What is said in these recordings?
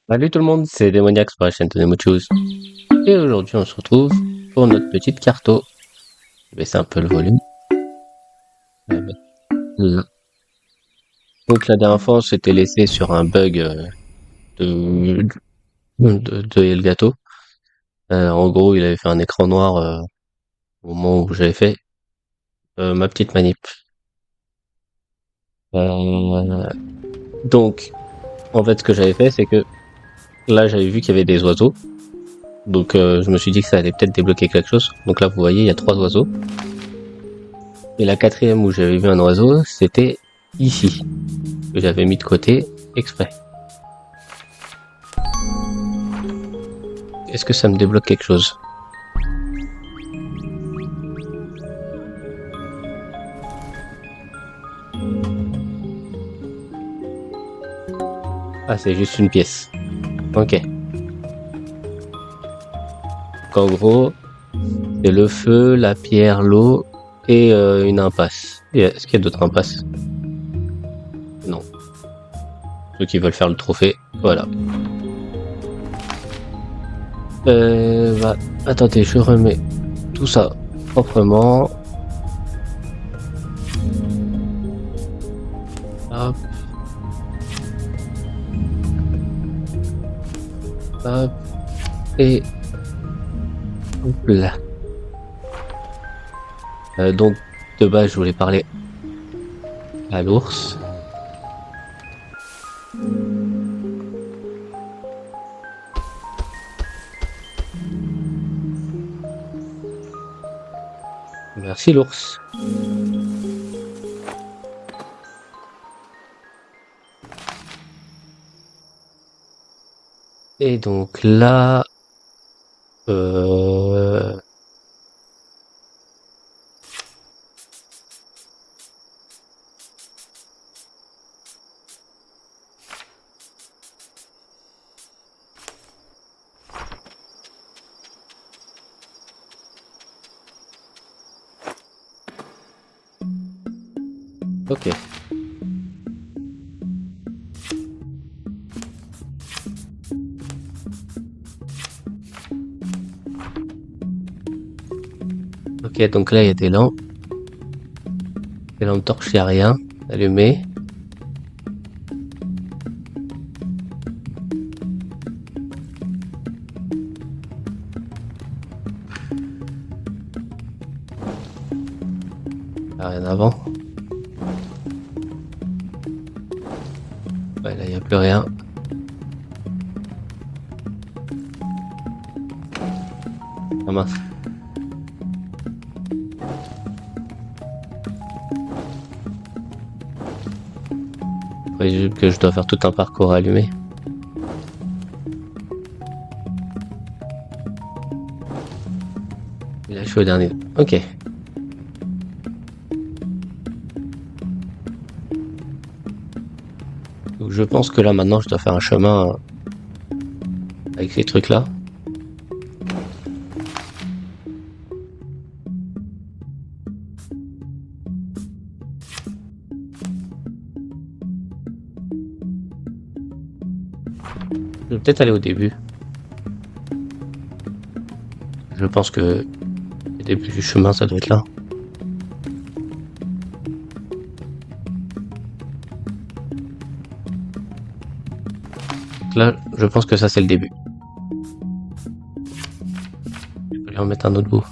Salut tout le monde, c'est Démoniax pour la chaîne Tonemuchus. Et aujourd'hui on se retrouve pour notre petite carto. Je vais baisser un peu le volume. Je vais mettre là. Donc la dernière fois on s'était laissé sur un bug de, de Elgato. En gros il avait fait un écran noir au moment où j'avais fait ma petite manip. Euh, donc en fait ce que j'avais fait c'est que là j'avais vu qu'il y avait des oiseaux. Donc je me suis dit que ça allait peut-être débloquer quelque chose. Donc là vous voyez il y a 3 oiseaux. Et la quatrième où j'avais vu un oiseau c'était ici. Que j'avais mis de côté exprès. Est-ce que ça me débloque quelque chose? Ah, c'est juste une pièce. Ok. Donc, en gros, c'est le feu, la pierre, l'eau et une impasse. Est-ce qu'il y a d'autres impasses? Non. Ceux qui veulent faire le trophée, voilà. Bah, attendez, je remets tout ça proprement. Hop, hop, et hop là. Donc, de base, je voulais parler à l'ours. Merci l'ours. Et donc là, euh, ok. Ok, donc là, il y a des lampes. Des lampes torches, il n'y a rien. Allumé. Il n'y a rien avant. Ouais, là, il n'y a plus rien. Ah mince. Je présume que je dois faire tout un parcours allumé. Et là, je suis au dernier. Ok. Donc, je pense que là, maintenant, je dois faire un chemin avec ces trucs-là. Je vais peut-être aller au début. Je pense que le début du chemin, ça doit être là. Donc là, je pense que ça, c'est le début. Je peux lui en mettre un autre bout.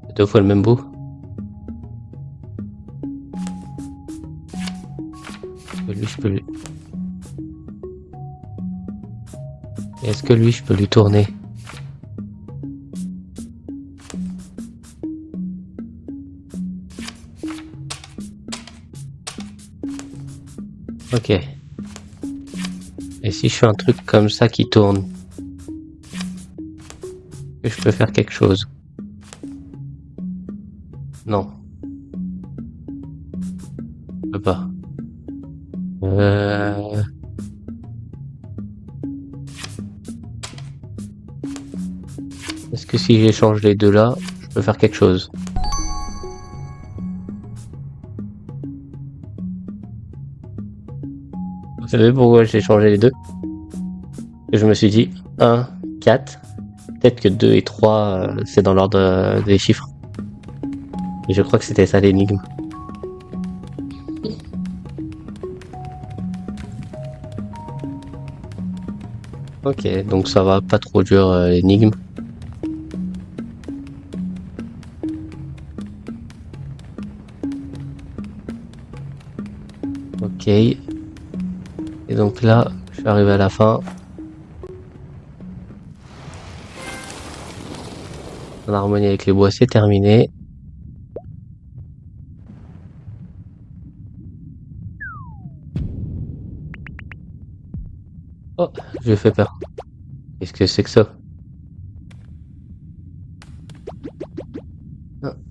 C'est 2 fois le même bout. Lui, je peux lui... Est-ce que lui, je peux lui tourner? Ok. Et si je fais un truc comme ça qui tourne, que je peux faire quelque chose? Non, je peux pas. Euh... Est-ce que si j'échange les deux là, je peux faire quelque chose? Vous savez pourquoi j'ai changé les deux? Et je me suis dit 1, 4. Peut-être que 2 et 3, c'est dans l'ordre des chiffres. Et je crois que c'était ça l'énigme. Ok, donc ça va, pas trop dur l'énigme. Ok. Et donc là, je suis arrivé à la fin. En harmonie avec les boissiers, terminé. Oh, j'ai fait peur. Qu'est-ce que c'est que ça?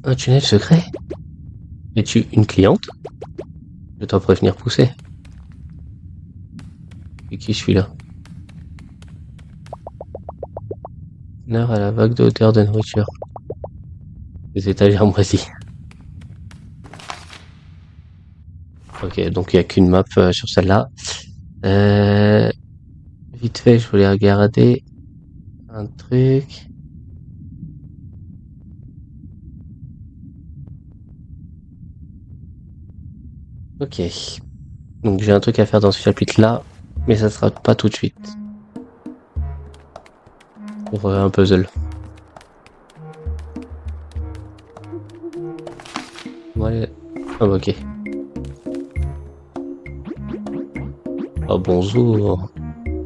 Un tunnel secret? Es-tu une cliente? Je dois prévenir pousser. Et qui je suis là? Une heure à la vague d'odeur de nourriture. Les étagères moisies. Ok, donc il n'y a qu'une map sur celle-là. Vite fait, je voulais regarder un truc. Ok. Donc j'ai un truc à faire dans ce chapitre-là, mais ça sera pas tout de suite. Pour un puzzle. Ouais. Ah bah, ok. Oh bonjour.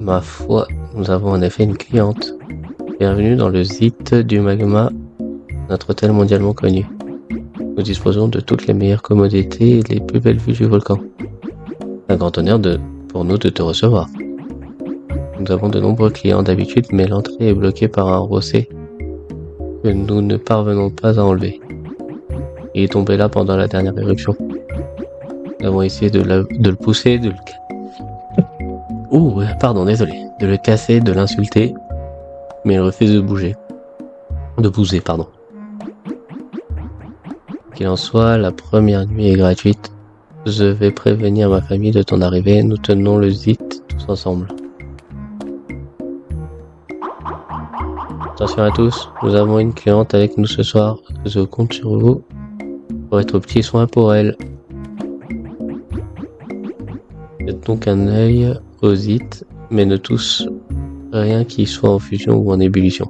Ma foi, nous avons en effet une cliente. Bienvenue dans le site du magma, notre hôtel mondialement connu. Nous disposons de toutes les meilleures commodités et les plus belles vues du volcan. Un grand honneur pour nous de te recevoir. Nous avons de nombreux clients d'habitude, mais l'entrée est bloquée par un rossé que nous ne parvenons pas à enlever. Il est tombé là pendant la dernière éruption. Nous avons essayé de le pousser, de le casser, de l'insulter, mais il refuse de bouger. De bouger, pardon. Qu'il en soit, la première nuit est gratuite. Je vais prévenir ma famille de ton arrivée. Nous tenons le site tous ensemble. Attention à tous, nous avons une cliente avec nous ce soir. Je compte sur vous pour être au petit soin pour elle. Faites donc un œil aux site, mais ne tous rien qui soit en fusion ou en ébullition.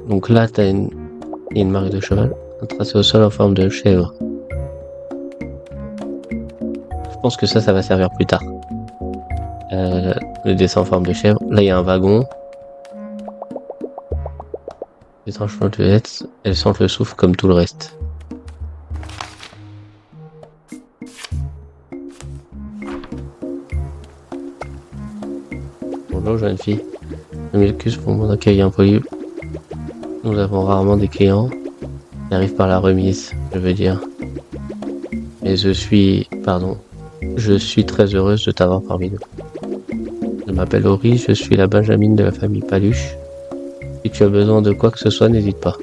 Donc là, t'as une marque de cheval, un tracé au sol en forme de chèvre. Je pense que ça va servir plus tard. Le dessin en forme de chèvre. Là, il y a un wagon. Les tranches violettes, elles sentent le souffle comme tout le reste. Bonjour, jeune fille. Je m'excuse pour mon accueil impoli. Nous avons rarement des clients qui arrivent par la remise, je veux dire. Mais je suis très heureuse de t'avoir parmi nous. Je m'appelle Ori, je suis la Benjamine de la famille Paluche. Si tu as besoin de quoi que ce soit, n'hésite pas.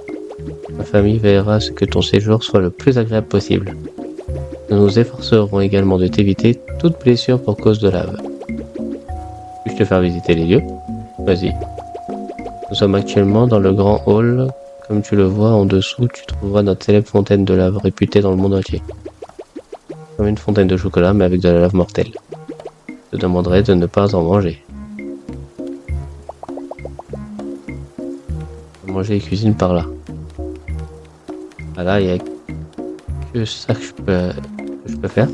Ma famille veillera à ce que ton séjour soit le plus agréable possible. Nous nous efforcerons également de t'éviter toute blessure pour cause de lave. Puis-je te faire visiter les lieux? Vas-y. Nous sommes actuellement dans le grand hall. Comme tu le vois en dessous, tu trouveras notre célèbre fontaine de lave réputée dans le monde entier. Comme une fontaine de chocolat, mais avec de la lave mortelle. Je te demanderai de ne pas en manger. Manger et cuisine par là. Voilà, il n'y a que ça que je peux faire.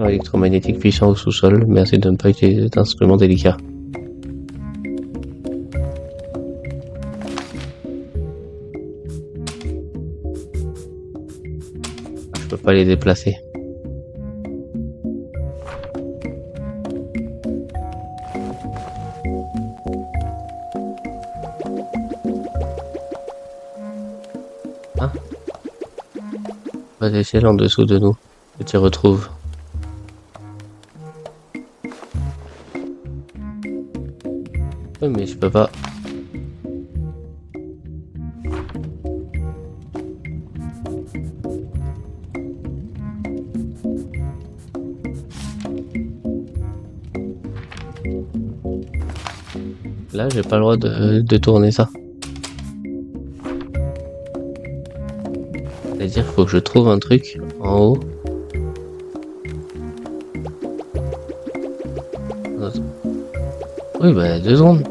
Électromagnétique puissant au sous-sol. Merci de ne pas utiliser d'instruments délicats. Je peux pas les déplacer. Ah. Pas d'échelle en dessous de nous. Je t'y retrouve. Mais je peux pas. Là, j'ai pas le droit de tourner ça. C'est-à-dire qu'il faut que je trouve un truc en haut. Oui, bah 2 secondes.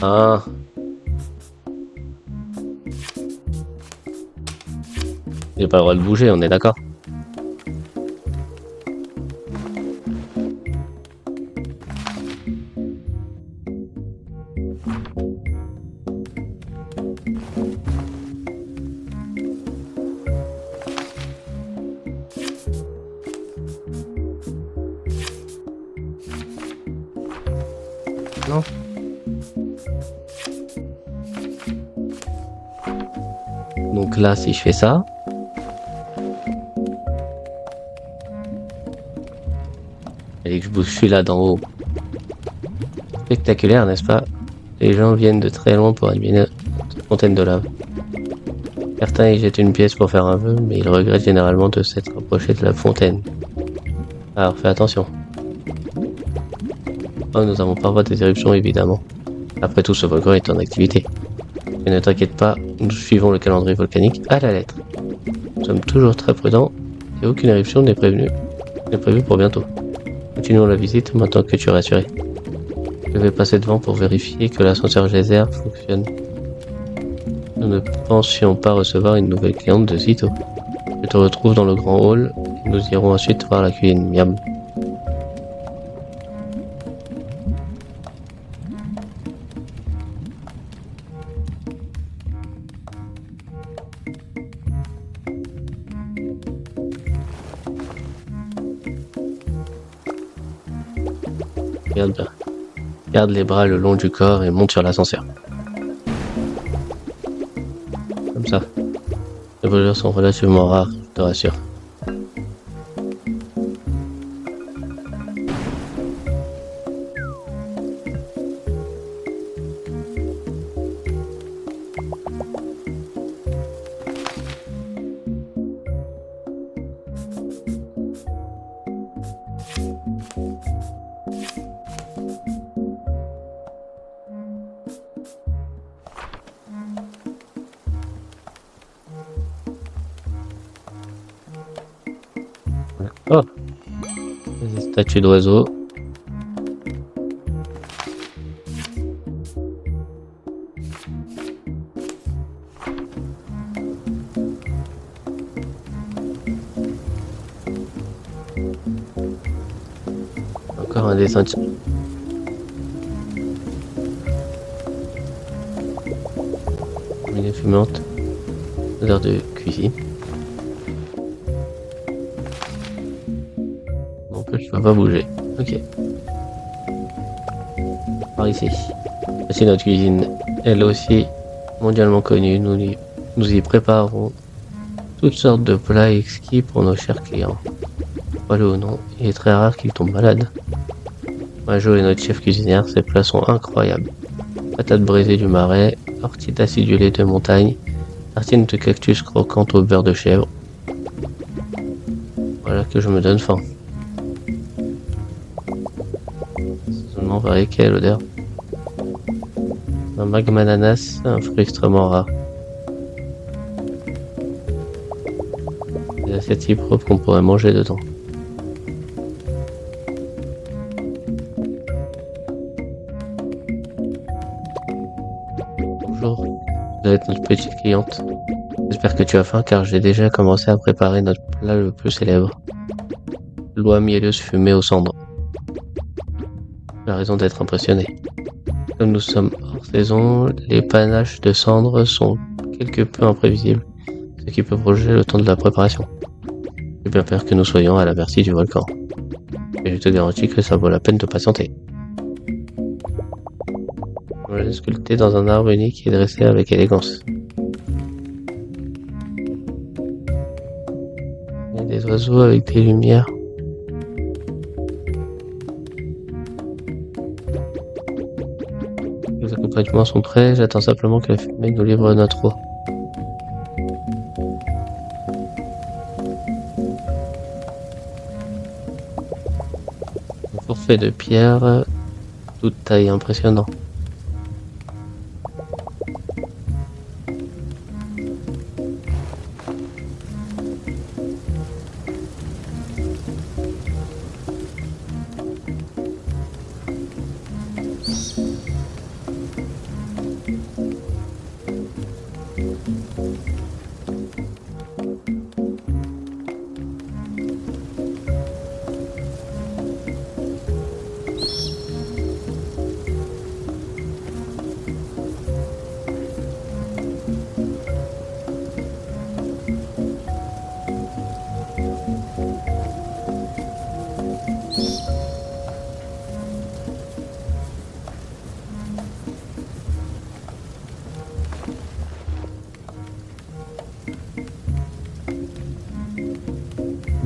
Ah. J'ai pas le droit de bouger, on est d'accord? Non? Donc là, si je fais ça, et que je bouge celui-là d'en haut, spectaculaire, n'est-ce pas? Les gens viennent de très loin pour admirer notre fontaine de lave. Certains y jettent une pièce pour faire un vœu, mais ils regrettent généralement de s'être approchés de la fontaine. Alors fais attention. Oh, nous avons parfois des éruptions évidemment. Après tout, ce volcan est en activité. Mais ne t'inquiète pas, nous suivons le calendrier volcanique à la lettre. Nous sommes toujours très prudents et aucune éruption n'est prévue pour bientôt. Continuons la visite maintenant que tu es rassuré. Je vais passer devant pour vérifier que l'ascenseur geyser fonctionne. Nous ne pensions pas recevoir une nouvelle cliente de sitôt. Je te retrouve dans le grand hall et nous irons ensuite voir la cuisine. Miam. Garde les bras le long du corps et monte sur l'ascenseur. Comme ça. Les voleurs sont relativement rares, je te rassure. Oh, des statues d'oiseaux. Encore un dessin. Une fumante. Odeur de cuisine. Non plus, je peux pas bouger. Ok. Par ici. Voici notre cuisine. Elle aussi mondialement connue. Nous y préparons toutes sortes de plats exquis pour nos chers clients. Voilà ou non, il est très rare qu'ils tombent malades. Majo est notre chef cuisinière, ses plats sont incroyables. Patates brisées du marais, tortillas acidulées de montagne, tartines de cactus croquantes au beurre de chèvre. Voilà que je me donne faim. Seulement varié, quelle odeur. Un magma ananas, un fruit extrêmement rare. Des assiettes si propres qu'on pourrait manger dedans. Bonjour, vous êtes notre petite cliente. J'espère que tu as faim car j'ai déjà commencé à préparer notre plat le plus célèbre. L'oie mielleuse fumée aux cendres. Tu as raison d'être impressionné. Comme nous sommes hors saison, les panaches de cendres sont quelque peu imprévisibles, ce qui peut prolonger le temps de la préparation. J'ai bien peur que nous soyons à la merci du volcan. Et je te garantis que ça vaut la peine de patienter. On l'a sculpté dans un arbre unique et dressé avec élégance. Il y a des oiseaux avec des lumières. Les bâtiments sont prêts, j'attends simplement que la fumée nous livre notre eau. Un forfait de pierre, toute taille, impressionnant.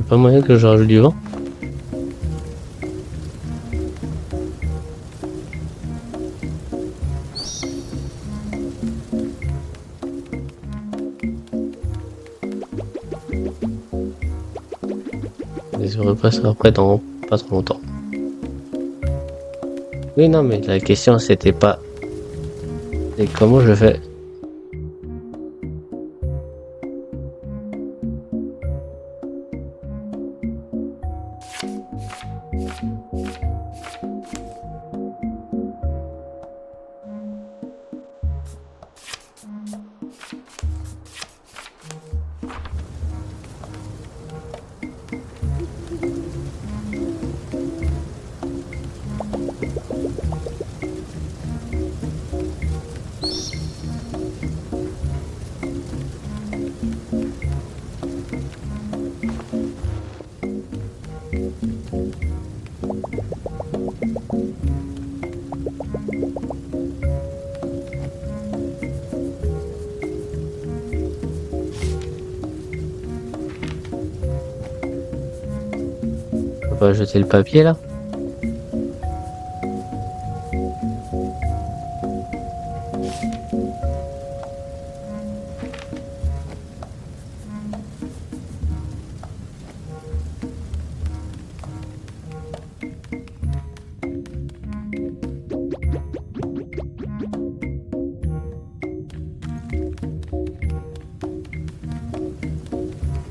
Pas moyen que je rajoute du vent? Et je repasserai après dans pas trop longtemps. Oui, non, mais la question c'était pas. Et comment je fais? Je peux pas jeter le papier là?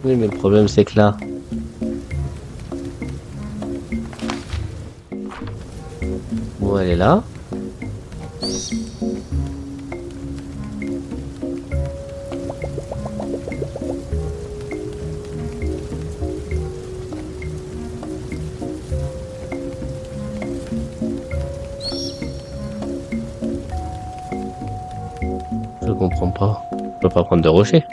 Oui, mais le problème c'est que là. Bon, elle est là. Je comprends pas. Je peux pas prendre de rocher.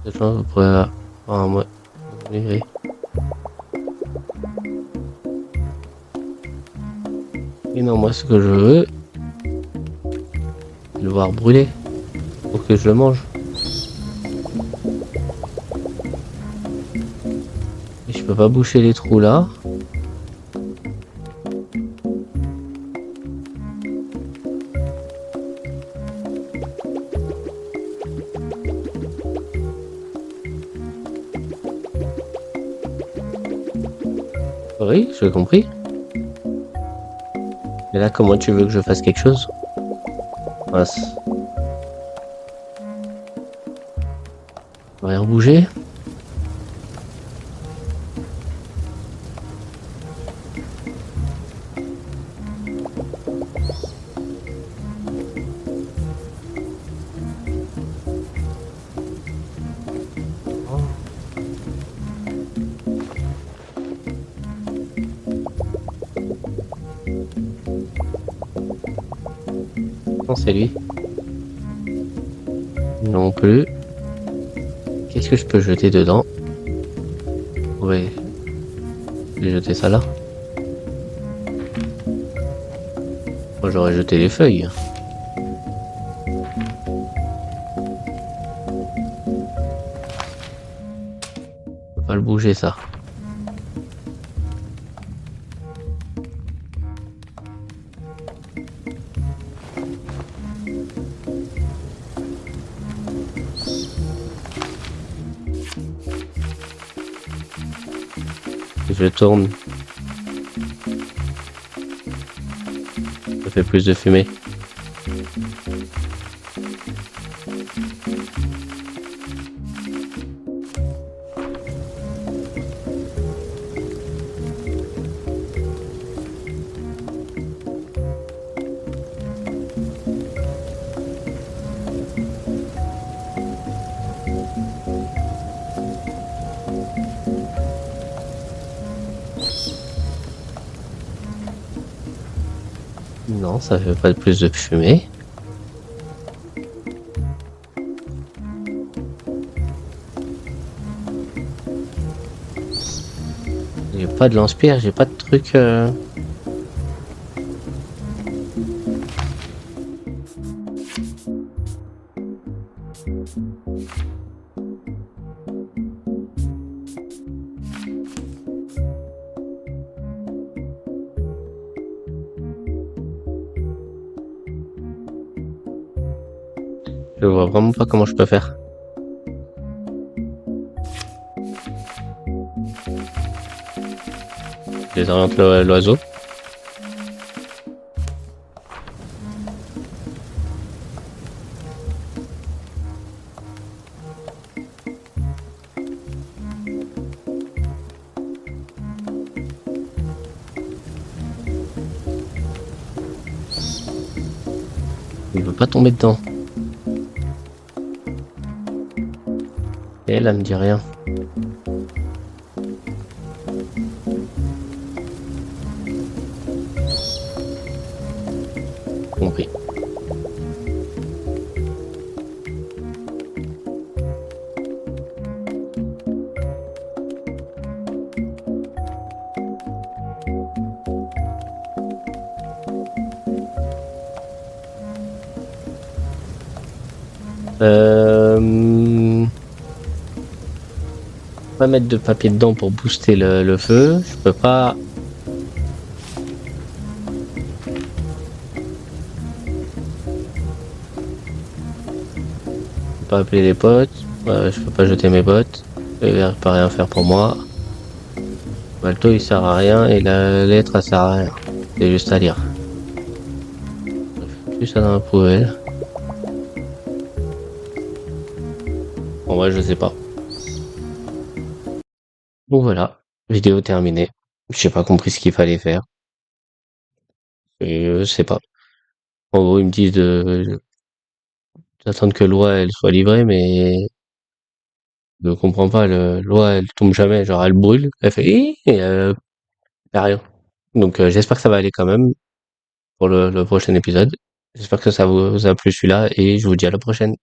Je pense que vous pourrez avoir un mois. Oui. Et non, moi ce que je veux, c'est le voir brûler pour que je le mange. Et je peux pas boucher les trous là. Oui, j'ai compris. Mais là, comment tu veux que je fasse quelque chose? Mince. Rien bouger. Non, c'est lui. Non plus. Qu'est-ce que je peux jeter dedans? Ouais. Je vais jeter ça là. Moi, j'aurais jeté les feuilles. Je peux pas le bouger, ça. Je tourne, ça fait plus de fumée. Non, ça fait pas plus de fumée. J'ai pas de lance-pierre, j'ai pas de truc. Je vois vraiment pas comment je peux faire. Je désoriente l'oiseau. Il veut pas tomber dedans. Et elle me dit rien. Compris. Pas mettre de papier dedans pour booster le feu. Je peux pas. Je peux pas appeler les potes. Je peux pas jeter mes bottes. Il va pas rien faire pour moi. Le Balto il sert à rien et la lettre elle sert à rien. C'est juste à lire. Je fous ça dans la poubelle. En vrai, je sais pas. Donc voilà, vidéo terminée. J'ai pas compris ce qu'il fallait faire. Et je sais pas. En gros, ils me disent d'attendre que l'oie elle soit livrée, mais je comprends pas. L'oie elle tombe jamais. Genre elle brûle, elle fait et y a rien. Donc j'espère que ça va aller quand même pour le prochain épisode. J'espère que ça vous a plu celui-là et je vous dis à la prochaine.